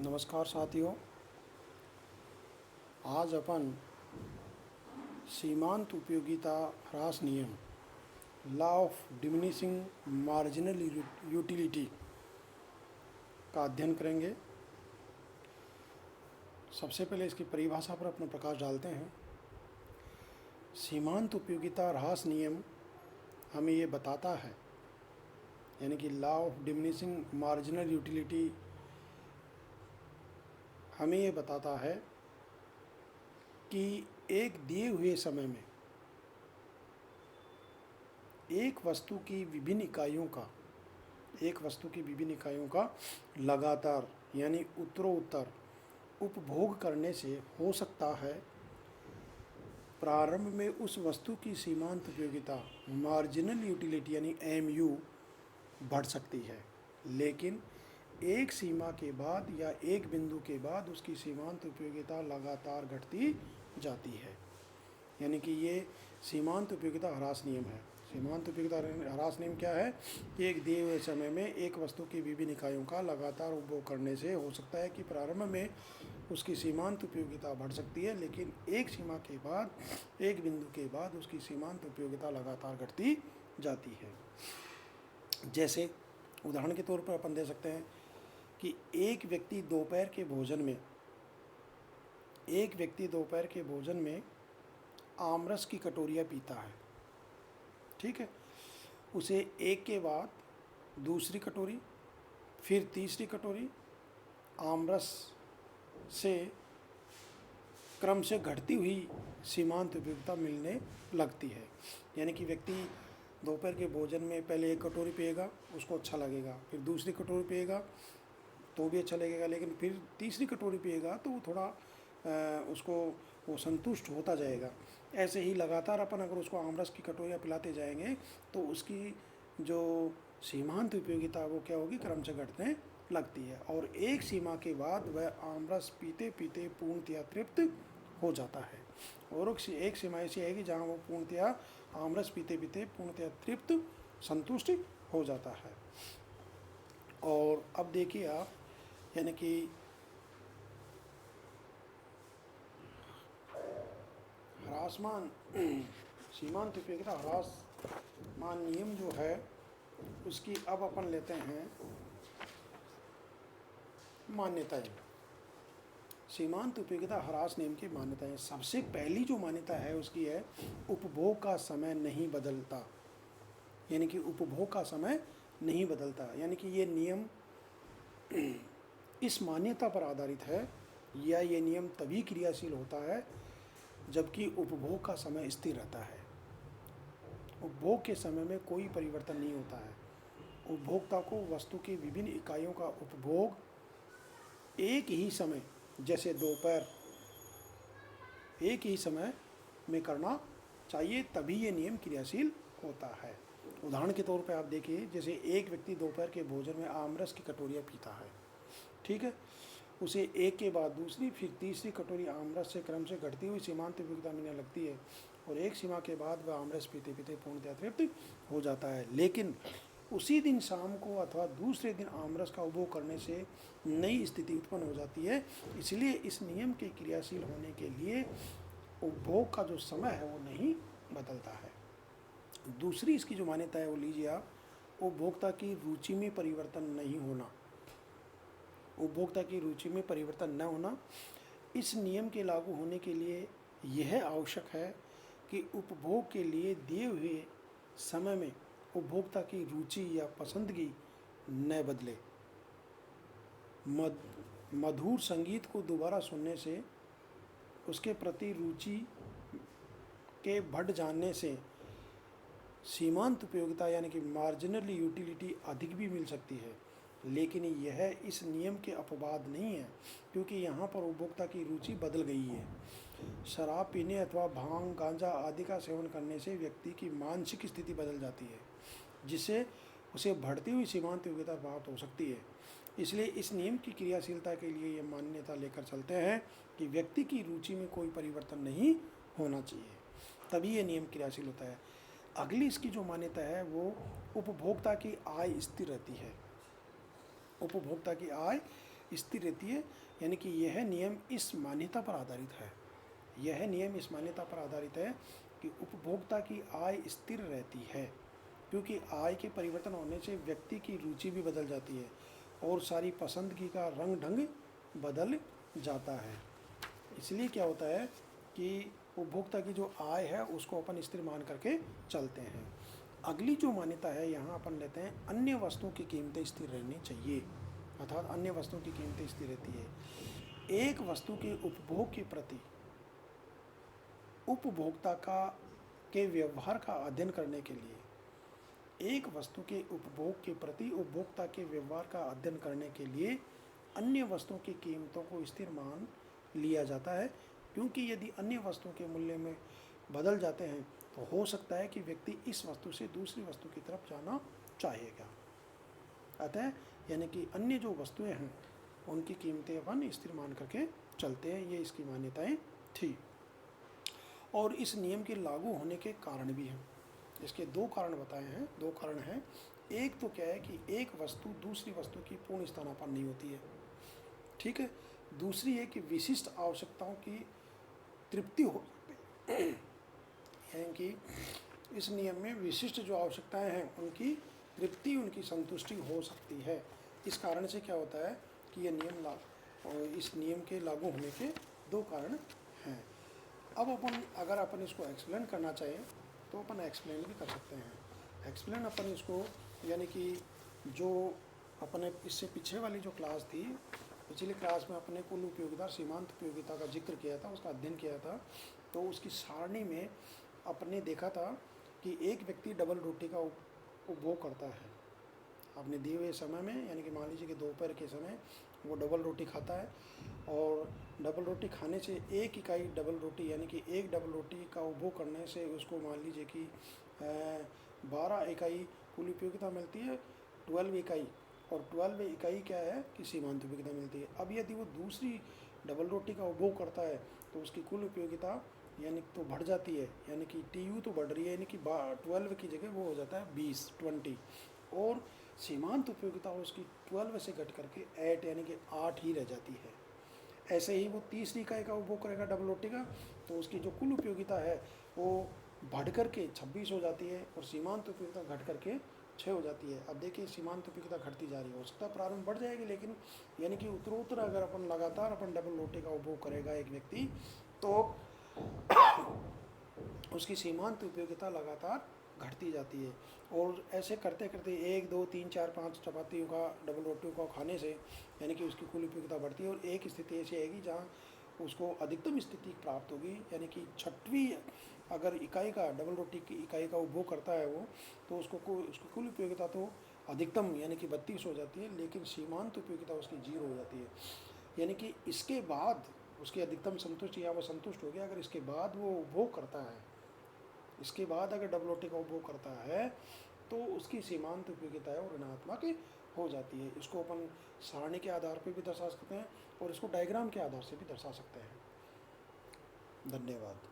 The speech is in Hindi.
नमस्कार साथियों। आज अपन सीमांत उपयोगिता ह्रास नियम law of diminishing marginal utility का अध्ययन करेंगे। सबसे पहले इसकी परिभाषा पर अपना प्रकाश डालते हैं। सीमांत उपयोगिता ह्रास नियम हमें ये बताता है, यानी कि law of diminishing marginal utility हमें ये बताता है कि एक दिए हुए समय में एक वस्तु की विभिन्न इकाइयों का लगातार यानी उत्तरोत्तर उपभोग करने से हो सकता है प्रारंभ में उस वस्तु की सीमांत उपयोगिता मार्जिनल यूटिलिटी यानी एमयू बढ़ सकती है, लेकिन एक सीमा के बाद या एक बिंदु के बाद उसकी सीमांत उपयोगिता लगातार घटती जाती है। यानी कि ये सीमांत उपयोगिता ह्रास नियम है। सीमांत उपयोगिता ह्रास नियम क्या है कि एक दिए हुए समय में एक वस्तु की विभिन्न इकाइयों का लगातार उपभोग करने से हो सकता है कि प्रारंभ में उसकी सीमांत उपयोगिता बढ़ सकती है, लेकिन एक सीमा के बाद एक बिंदु के बाद उसकी सीमांत उपयोगिता लगातार घटती जाती है। जैसे उदाहरण के तौर पर अपन दे सकते हैं कि एक व्यक्ति दोपहर के भोजन में आमरस की कटोरियाँ पीता है। ठीक है, उसे एक के बाद दूसरी कटोरी, फिर तीसरी कटोरी आमरस से क्रम से घटती हुई सीमांत उपयोगिता मिलने लगती है। यानी कि व्यक्ति दोपहर के भोजन में पहले एक कटोरी पिएगा, उसको अच्छा लगेगा, फिर दूसरी कटोरी पिएगा तो भी अच्छा लगेगा, लेकिन फिर तीसरी कटोरी पिएगा तो वो थोड़ा उसको वो संतुष्ट होता जाएगा। ऐसे ही लगातार अपन अगर उसको आमरस की कटोरियाँ पिलाते जाएंगे तो उसकी जो सीमांत उपयोगिता वो क्या होगी, क्रम से घटने लगती है और एक सीमा के बाद वह आमरस पीते पीते पूर्णतया तृप्त हो जाता है। और एक सीमा ऐसी है कि जहाँ वो पूर्णतया आमरस पीते पीते पूर्णतया तृप्त संतुष्ट हो जाता है। और अब देखिए आप, यानी कि ह्रासमान सीमांत उपयोगिता ह्रासमान नियम जो है उसकी अब अपन लेते हैं मान्यताएं। सीमांत उपयोगिता ह्रास नियम की मान्यताएं। सबसे पहली जो मान्यता है उसकी है उपभोग का समय नहीं बदलता। यानी कि उपभोग का समय नहीं बदलता, यानी कि ये नियम इस मान्यता पर आधारित है या ये नियम तभी क्रियाशील होता है जबकि उपभोग का समय स्थिर रहता है। उपभोग के समय में कोई परिवर्तन नहीं होता है। उपभोक्ता को वस्तु की विभिन्न इकाइयों का उपभोग एक ही समय, जैसे दोपहर, एक ही समय में करना चाहिए, तभी ये नियम क्रियाशील होता है। उदाहरण के तौर पर आप देखिए, जैसे एक व्यक्ति दोपहर के भोजन में आमरस की कटोरियाँ पीता है। ठीक है, उसे एक के बाद दूसरी फिर तीसरी कटोरी आमरस से क्रम से घटती हुई सीमांत उपयोगिता मिलने लगती है और एक सीमा के बाद वह आमरस पीते पीते पूर्णतया तृप्त हो जाता है। लेकिन उसी दिन शाम को अथवा दूसरे दिन आमरस का उपभोग करने से नई स्थिति उत्पन्न हो जाती है। इसलिए इस नियम के क्रियाशील होने के लिए उपभोग का जो समय है वो नहीं बदलता है। दूसरी इसकी जो मान्यता है वो लीजिए आप, उपभोक्ता की रुचि में परिवर्तन नहीं होना। उपभोक्ता की रुचि में परिवर्तन न होना। इस नियम के लागू होने के लिए यह आवश्यक है कि उपभोग के लिए दिए हुए समय में उपभोक्ता की रुचि या पसंदगी न बदले। मधुर संगीत को दोबारा सुनने से उसके प्रति रुचि के बढ़ जाने से सीमांत उपयोगिता यानी कि मार्जिनल यूटिलिटी अधिक भी मिल सकती है, लेकिन यह इस नियम के अपवाद नहीं है, क्योंकि यहाँ पर उपभोक्ता की रुचि बदल गई है। शराब पीने अथवा भांग, गांजा आदि का सेवन करने से व्यक्ति की मानसिक स्थिति बदल जाती है, जिससे उसे बढ़ती हुई सीमांत उपयोगिता प्राप्त हो सकती है। इसलिए इस नियम की क्रियाशीलता के लिए ये मान्यता लेकर चलते हैं कि व्यक्ति की रुचि में कोई परिवर्तन नहीं होना चाहिए, तभी ये नियम क्रियाशील होता है। अगली इसकी जो मान्यता है वो उपभोक्ता की आय स्थिर रहती है। उपभोक्ता की आय स्थिर रहती है, यानी कि यह नियम इस मान्यता पर आधारित है, यह नियम इस मान्यता पर आधारित है कि उपभोक्ता की आय स्थिर रहती है, क्योंकि आय के परिवर्तन होने से व्यक्ति की रुचि भी बदल जाती है और सारी पसंदगी का रंग ढंग बदल जाता है। इसलिए क्या होता है कि उपभोक्ता की जो आय है उसको अपन स्थिर मान करके चलते हैं। अगली जो मान्यता है यहाँ अपन लेते हैं अन्य वस्तुओं की कीमतें स्थिर रहनी चाहिए, अर्थात अन्य वस्तुओं की कीमतें स्थिर रहती है। एक वस्तु के उपभोग के प्रति उपभोक्ता का के व्यवहार का अध्ययन करने के लिए, एक वस्तु के उपभोग के प्रति उपभोक्ता के व्यवहार का अध्ययन करने के लिए अन्य वस्तुओं की कीमतों को स्थिर मान लिया जाता है, क्योंकि यदि अन्य वस्तुओं के मूल्य में बदल जाते हैं तो हो सकता है कि व्यक्ति इस वस्तु से दूसरी वस्तु की तरफ जाना चाहेगा। अतः यानी कि अन्य जो वस्तुएं हैं उनकी कीमतें अपन स्थिर मान करके चलते हैं, ये इसकी मान्यताएं थी। और इस नियम के लागू होने के कारण भी हैं, इसके दो कारण बताए हैं, दो कारण हैं। एक तो क्या है कि एक वस्तु दूसरी वस्तु की पूर्ण स्थानापन्न नहीं होती है, ठीक है। दूसरी है कि विशिष्ट आवश्यकताओं की तृप्ति हो, यानी कि इस नियम में विशिष्ट जो आवश्यकताएं हैं उनकी तृप्ति, उनकी संतुष्टि हो सकती है। इस कारण से क्या होता है कि ये नियम इस नियम के लागू होने के दो कारण हैं। अब अगर अपन इसको एक्सप्लेन करना चाहें तो अपन एक्सप्लेन भी कर सकते हैं। एक्सप्लेन अपन इसको, यानी कि जो अपने इससे पीछे वाली जो क्लास थी, पिछली क्लास में अपने कुल उपयोगिता सीमांत उपयोगिता का जिक्र किया था, उसका अध्ययन किया था। तो उसकी सारणी में अपने देखा था कि एक व्यक्ति डबल रोटी का उपभोग करता है अपने दिए हुए समय में, यानी कि मान लीजिए कि दोपहर के समय वो डबल रोटी खाता है, और डबल रोटी खाने से एक इकाई डबल रोटी, यानी कि एक डबल रोटी का उपभोग करने से उसको मान लीजिए कि 12 इकाई कुल उपयोगिता मिलती है, 12 इकाई, और 12 इकाई क्या है कि सीमांत उपयोगिता मिलती है। अब यदि वो दूसरी डबल रोटी का उपभोग करता है तो उसकी कुल उपयोगिता यानी तो बढ़ जाती है, यानी कि TU तो बढ़ रही है, यानी कि 12 की जगह वो हो जाता है 20, और सीमांत उपयोगिता उसकी 12 से घट करके 8 यानी कि 8 ही रह जाती है। ऐसे ही वो तीसरी इकाई का उपभोग करेगा डबल रोटी का, तो उसकी जो कुल उपयोगिता है वो बढ़ करके 26 हो जाती है, और सीमांत उपयोगिता घट करके 6 हो जाती है। अब देखिए सीमांत उपयोगिता घटती जा रही है, हो सकता है प्रारंभ बढ़ जाएगी, लेकिन यानी कि उत्तरोत्तर अगर अपन लगातार अपन डबल रोटी का उपभोग करेगा एक व्यक्ति, तो उसकी सीमांत उपयोगिता लगातार घटती जाती है। और ऐसे करते करते 1 2 3 4 5 चपातियों का डबल रोटियों का खाने से यानी कि उसकी कुल उपयोगिता बढ़ती है, और एक स्थिति ऐसी आएगी जहाँ उसको अधिकतम स्थिति प्राप्त होगी, यानी कि 6वीं अगर इकाई का डबल रोटी की इकाई का उपभोग करता है वो, तो उसको कुल उपयोगिता तो अधिकतम यानी कि 32 हो जाती है, लेकिन सीमांत उपयोगिता उसकी 0 हो जाती है। यानी कि इसके बाद उसकी अधिकतम संतुष्टि या वो संतुष्ट हो गया, अगर इसके बाद वो उपभोग करता है, इसके बाद अगर डबल रोटी का उपभोग करता है तो उसकी सीमांत उपयोगिता है वो ऋणात्मक हो जाती है। इसको अपन सारणी के आधार पर भी दर्शा सकते हैं और इसको डायग्राम के आधार से भी दर्शा सकते हैं। धन्यवाद।